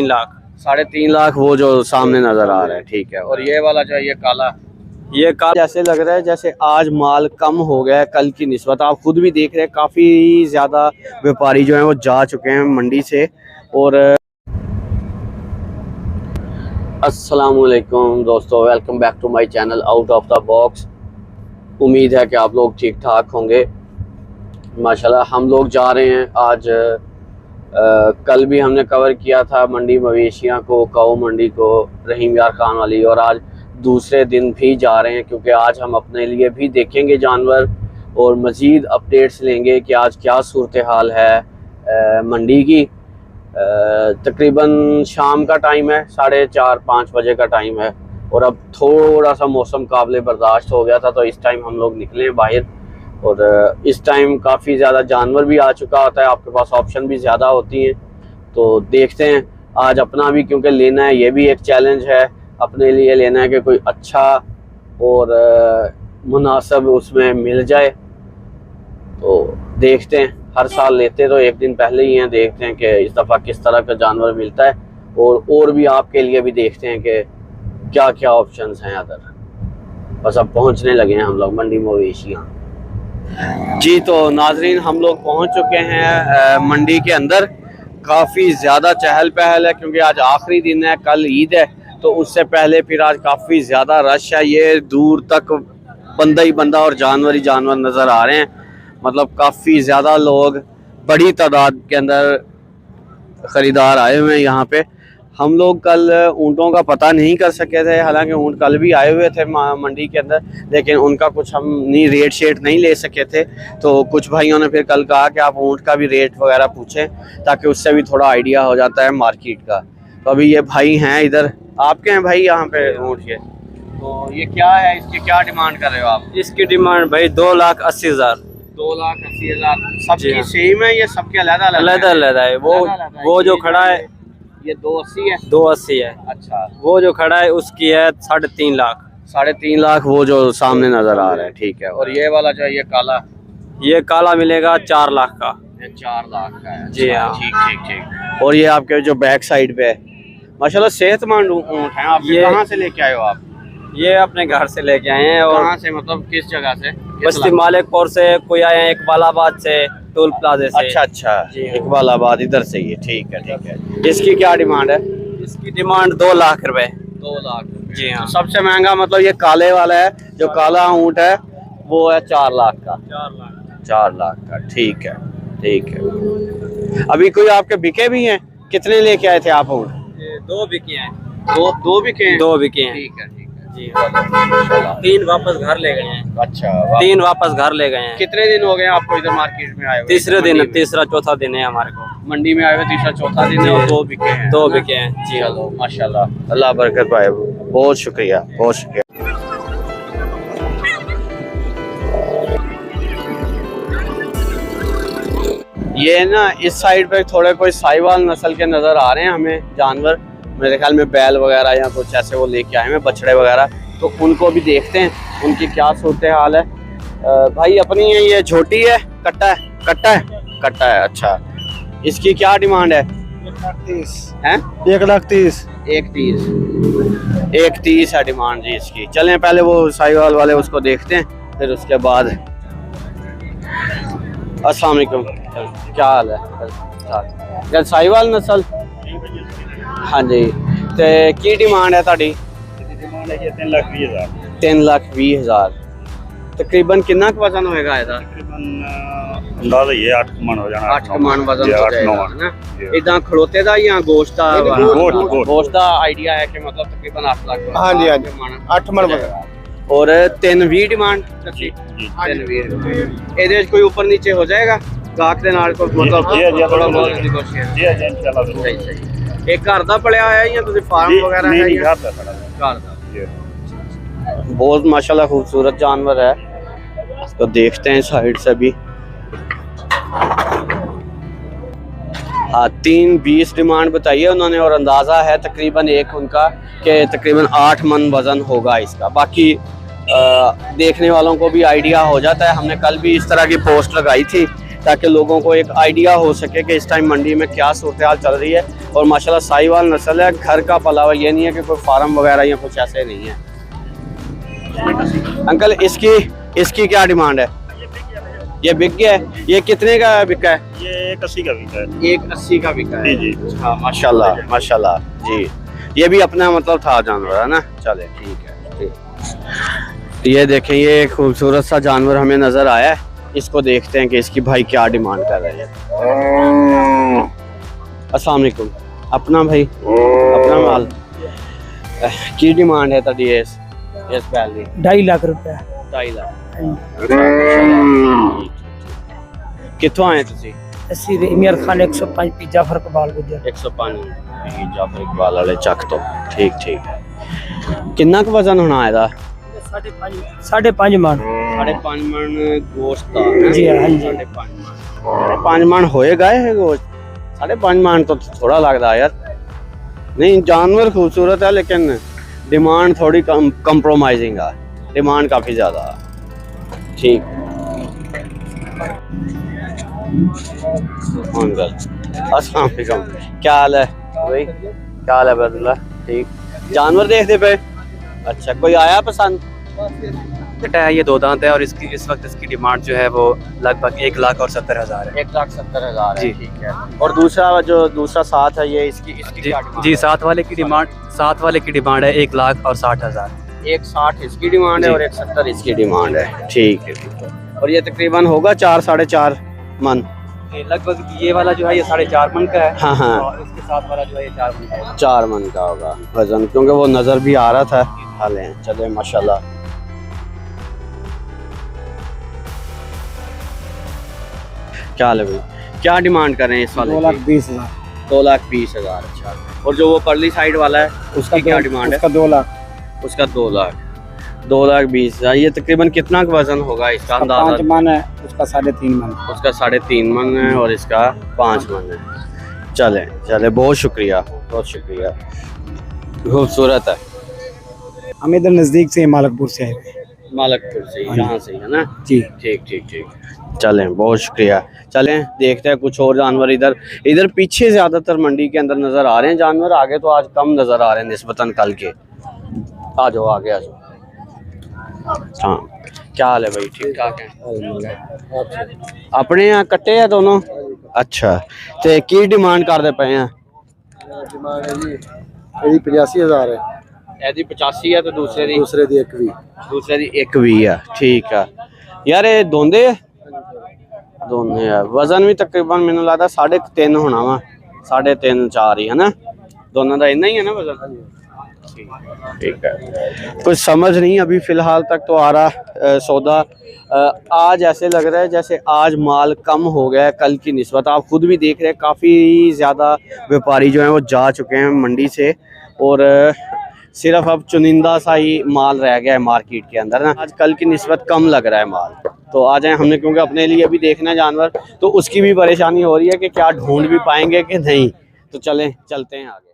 लाख। 3.5 लाख वो जो सामने नजर आ रहा है, ठीक है। और ये वाला जो है ये काला, ये काला जैसे लग रहा है जैसे आज माल कम हो गया है कल की निस्बत। आप खुद भी देख रहे हैं काफ़ी ज़्यादा व्यापारी जो हैं वो जा चुके हैं मंडी से। और अस्सलामुअलैकुम दोस्तों, welcome back to my channel out of the box. उम्मीद है कि आप लोग ठीक ठाक होंगे। माशाल्लाह हम लोग जा रहे हैं आज। कल भी हमने कवर किया था मंडी मवेशियाँ को, काऊ मंडी को, रहीम यार खान वाली, और आज दूसरे दिन भी जा रहे हैं क्योंकि आज हम अपने लिए भी देखेंगे जानवर और मज़ीद अपडेट्स लेंगे कि आज क्या सूरत हाल है मंडी की। तकरीबन शाम का टाइम है, 4:30-5 बजे का टाइम है और अब थोड़ा सा मौसम काबिल बर्दाश्त हो गया था तो इस टाइम हम लोग निकले बाहर। और इस टाइम काफ़ी ज़्यादा जानवर भी आ चुका होता है, आपके पास ऑप्शन भी ज़्यादा होती हैं। तो देखते हैं आज अपना भी क्योंकि लेना है, ये भी एक चैलेंज है अपने लिए लेना है कि कोई अच्छा और मुनासिब उसमें मिल जाए। तो देखते हैं, हर साल लेते तो एक दिन पहले ही हैं, देखते हैं कि इस दफ़ा किस तरह का जानवर मिलता है और भी आपके लिए भी देखते हैं कि क्या क्या ऑप्शंस हैं अदर। बस अब पहुंचने लगे हैं हम लोग मंडी मवेशियाँ जी। तो नाजरीन हम लोग पहुंच चुके हैं मंडी के अंदर। काफ़ी ज़्यादा चहल पहल है क्योंकि आज आखिरी दिन है, कल ईद है, तो उससे पहले फिर आज काफ़ी ज़्यादा रश है। ये दूर तक बंदा ही बंदा और जानवर ही जानवर नज़र आ रहे हैं। मतलब काफ़ी ज़्यादा लोग बड़ी तादाद के अंदर ख़रीदार आए हुए हैं यहाँ पे। हम लोग कल ऊँटों का पता नहीं कर सके थे, हालांकि ऊँट कल भी आए हुए थे मंडी के अंदर, लेकिन उनका कुछ हम नहीं रेट शेट नहीं ले सके थे। तो कुछ भाइयों ने फिर कल कहा कि आप ऊँट का भी रेट वगैरह पूछें ताकि उससे भी थोड़ा आइडिया हो जाता है मार्केट का। तो अभी ये भाई हैं इधर, आपके हैं भाई यहाँ पे ऊँट के, तो ये क्या है, इसकी क्या डिमांड कर रहे हो आप? इसकी डिमांड भाई 2,80,000। 2,80,000 सबकी सेम है? ये सबके अलग अलग है। वो जो खड़ा है ये 280 है। 280 है। अच्छा, वो जो खड़ा है उसकी है 3.5 लाख। 3.5 लाख वो जो सामने नजर आ रहा है, ठीक है। और ये वाला जो है ये काला, ये काला मिलेगा 4 लाख का। ये 4 लाख का है जी हाँ। ठीक ठीक ठीक। और ये आपके जो बैक साइड पे है माशाल्लाह सेहतमंद ऊँट हैं। आप ये कहाँ से लेके आए हो आप? ये अपने घर से लेके आए हैं। और कहाँ से, मतलब किस जगह से? बस्ती मालिकपुर से, कोई आए हैं इकबालाबाद से, टोल प्लाजे से। अच्छा अच्छा जी हाँ। इकबालाबाद इधर से ही, ठीक है ठीक है। इसकी क्या डिमांड है? इसकी डिमांड 2 लाख रुपए। 2 लाख? जी हाँ। तो सबसे महंगा मतलब ये काले वाला है, जो काला ऊँट है वो है 4 लाख का। 4 लाख का, ठीक है ठीक है। अभी कोई आपके बिके भी हैं? कितने लेके आए थे आप ऊँट? 2 बिके हैं। दो बिके हैं? 2 बिके हैं, ठीक है ठीक है जी हाँ। 3 वापस घर ले गए हैं। अच्छा, 3 वापस घर ले गए हैं। कितने दिन हो गए आपको इधर मार्केट में आए हुए? तीसरे दिन, तीसरा चौथा दिन है हमारे को मंडी में आए हुए, तीसरा चौथा दिन है और 2 बिके हैं। 2 बिके हैं जी। चलो माशाल्लाह, अल्लाह बरकत पाए। बहुत शुक्रिया, बहुत शुक्रिया। ये ना इस साइड पे थोड़े कोई साहिवाल नस्ल के नज़र आ रहे हैं हमें जानवर, मेरे ख्याल में बैल वगैरह या कुछ ऐसे वो लेके आए हैं, बछड़े वगैरह। तो उनको भी देखते हैं उनकी क्या सूरत हाल है। भाई अपनी है ये छोटी है, कट्टा है? कट्टा है, कट्टा है। अच्छा, इसकी क्या डिमांड है? 1,30,000 हैं? 1,30,000 1,30,000 है डिमांड जी इसकी। चलें पहले वो साहिवाल वाले उसको देखते हैं, फिर उसके बाद। अस्सलाम वालेकुम, क्या हाल है? साहिवाल नस्ल? हाँ जी। तो की डिमांड है ताड़ी? 3,20,000। तकरीबन कितना का वजन होएगा ਇਹਦਾ? अंदाजा ये 8 मन हो जाना। 8 मन वजन हो जाएगा ना? इदा खड़ोते दा या गोश्त दा? गोश्त दा आइडिया है कि मतलब तकरीबन 8 लाख। हाँ जी हाँ जी, 8 मन वजन। और 320 डिमांड दसी? 320 ਇਹਦੇ ਕੋਈ ਉੱਪਰ ਨੀਚੇ ਹੋ ਜਾਏਗਾ ਗਾਹਕ ਦੇ ਨਾਲ ਕੋਈ मतलब थोड़ा बहुत नेगोशिएट? जी जी इंशाल्लाह। सही सही। एक घर दा पड़िया आया या ਤੁਸੀਂ फार्म वगैरह है? नहीं, घर दा पड़ा। घर दा। बहुत माशाल्लाह खूबसूरत जानवर है, तो देखते हैं साइड से भी। हाँ, 320 डिमांड बताइए उन्होंने और अंदाज़ा है तकरीबन एक उनका कि तकरीबन 8 मन वज़न होगा इसका। बाकी देखने वालों को भी आइडिया हो जाता है। हमने कल भी इस तरह की पोस्ट लगाई थी ताकि लोगों को एक आइडिया हो सके कि इस टाइम मंडी में क्या सूरत हाल चल रही है। और माशाल्लाह साहिवाल नस्ल है, घर का पला हुआ, ये नहीं है कि कोई फार्म वगैरह या कुछ ऐसे नहीं है। अंकल इसकी क्या डिमांड है? ये बिक गया है। ये कितने का बिका है? ये 180 का बिका है। 180 का बिका है। जी जी। हाँ माशाल्लाह माशाल्लाह जी। ये भी अपना मतलब था जानवर है ना। चले ठीक है ठीक। ये देखें, ये एक खूबसूरत सा जानवर हमें नजर आया है, इसको देखते हैं कि इसकी भाई क्या डिमांड कर रहे हैं। अस्सलाम वालेकुम। अपना भाई अपना माल की डिमांड है तड़ी इस बैल दी? 2.5 लाख रुपए। 2.5 लाख। कित्थों आए तुसी? ਅਸੀਂ ਇਮੀਰ ਖਾਨ 105 ਪੀ ਜਾਫਰ ਇਕਬਾਲ ਗੁਜਰ 105 जाफर इकबाल वाले चक तो ठीक ठीक। कितना का वजन होना है? 5.5 मन। 5.5 मन गोश्त का है? जी हाँ जी। 5.5 मन होएगा है गोश्त? 5.5 मन तो थोड़ा लगता है यार। नहीं जानवर खूबसूरत है लेकिन डिमांड थोड़ी कंप्रोमाइजिंग है, डिमांड काफी ज्यादा है। ठीक अस्सलाम वालेकुम। क्या हाल है भाई? क्या हाल है बदला? ठीक। जानवर देखते पे? अच्छा, कोई आया पसंद? बेटा है, ये 2 दांत है और इसकी इस वक्त इसकी डिमांड जो है वो लगभग 1,70,000 है। 1,70,000 है। जी। ठीक है। और दूसरा साथ है ये, इसकी क्या डिमांड? जी, साथ वाले की डिमांड है 1,60,000। 1,60 इसकी डिमांड है जी। और 1,70 इसकी डिमांड है। ठीक है ठीक है। और ये तकरीबन होगा 4 साढ़े 4 मन। लगभग ये वाला जो है ये 4.5 मन का है। हाँ हाँ, और इसके साथ वाला जो है ये 4 मन का है। 4 मन का होगा वजन, क्योंकि वो नजर भी आ रहा था। हाले चले माशाल्लाह। क्या हाल है भाई? क्या डिमांड कर रहे हैं इस वाले? 2,20,000। 2,20,000। अच्छा। और जो वो परली साइड वाला है उसकी क्या डिमांड है? उसका 2 लाख। उसका 2 लाख। 2,20,000। ये तकरीबन कितना का वजन होगा इसका अंदाजा? 5 मन है, उसका 3.5 मन। उसका 3.5 मन है और इसका 5 मन है। चले चले, बहुत शुक्रिया बहुत शुक्रिया। खूबसूरत है। हम इधर नजदीक से मालकपुर से आए। मालकपुर से, यहाँ से है ना? जी। ठीक ठीक ठीक। चलें, बहुत शुक्रिया। चलें देखते हैं कुछ और जानवर। इधर पीछे ज़्यादातर मंडी के अंदर नज़र आ रहे हैं जानवर, आगे तो आज कम नज़र आ रहे हैं निस्बतन कल के। आ जाओ आगे आ जाओ। हाँ, क्या हाल है भाई? ठीक ठाक है? अपने यहाँ कट्टे हैं दोनों? अच्छा, तो की डिमांड करते पे हैं? डिमांड है जी, ਇਹਦੀ 85,000 है। ਇਹਦੀ 85 है तो दूसरे दी? दूसरे दी 21। दूसरे दी 21 है। ठीक है यार। ये दोंदे दोने है। वजन भी तकरीबन मैंने लगता 3.5 होना वा, 3.5 4 ही है ना? दोनों का इतना ही है ना वजन? ठीक है। कुछ समझ नहीं अभी फिलहाल तक तो आ रहा सौदा। आज ऐसे लग रहा है जैसे आज माल कम हो गया है कल की निस्बत। आप खुद भी देख रहे हैं काफ़ी ज़्यादा व्यापारी जो हैं वो जा चुके हैं मंडी से, और सिर्फ अब चुनिंदा सा ही माल रह गया है मार्केट के अंदर ना। आज कल की निस्बत कम लग रहा है माल। तो आ जाए, हमने क्योंकि अपने लिए भी देखना है जानवर, तो उसकी भी परेशानी हो रही है कि क्या ढूंढ भी पाएंगे कि नहीं। तो चलें चलते हैं आगे।